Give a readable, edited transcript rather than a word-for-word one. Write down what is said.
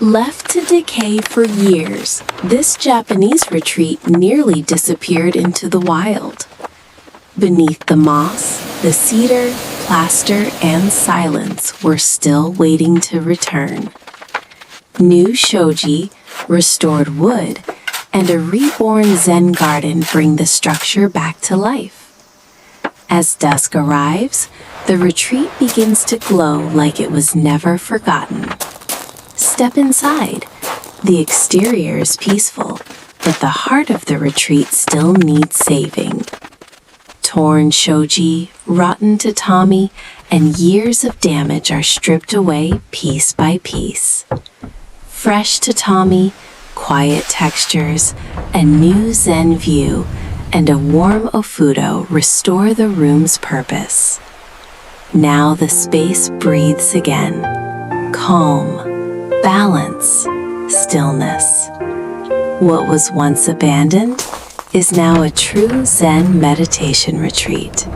Left to decay for years, this Japanese retreat nearly disappeared into the wild. Beneath the moss, the cedar, plaster, and silence were still waiting to return. New shoji, restored wood, and a reborn Zen garden bring the structure back to life. As dusk arrives, the retreat begins to glow like it was never forgotten. Step inside. The exterior is peaceful, but the heart of the retreat still needs saving. Torn shoji, rotten tatami, and years of damage are stripped away piece by piece. Fresh tatami, quiet textures, a new Zen view, and a warm Ofuro restore the room's purpose. Now the space breathes again. Calm, balance, stillness. What was once abandoned is now a true Zen meditation retreat.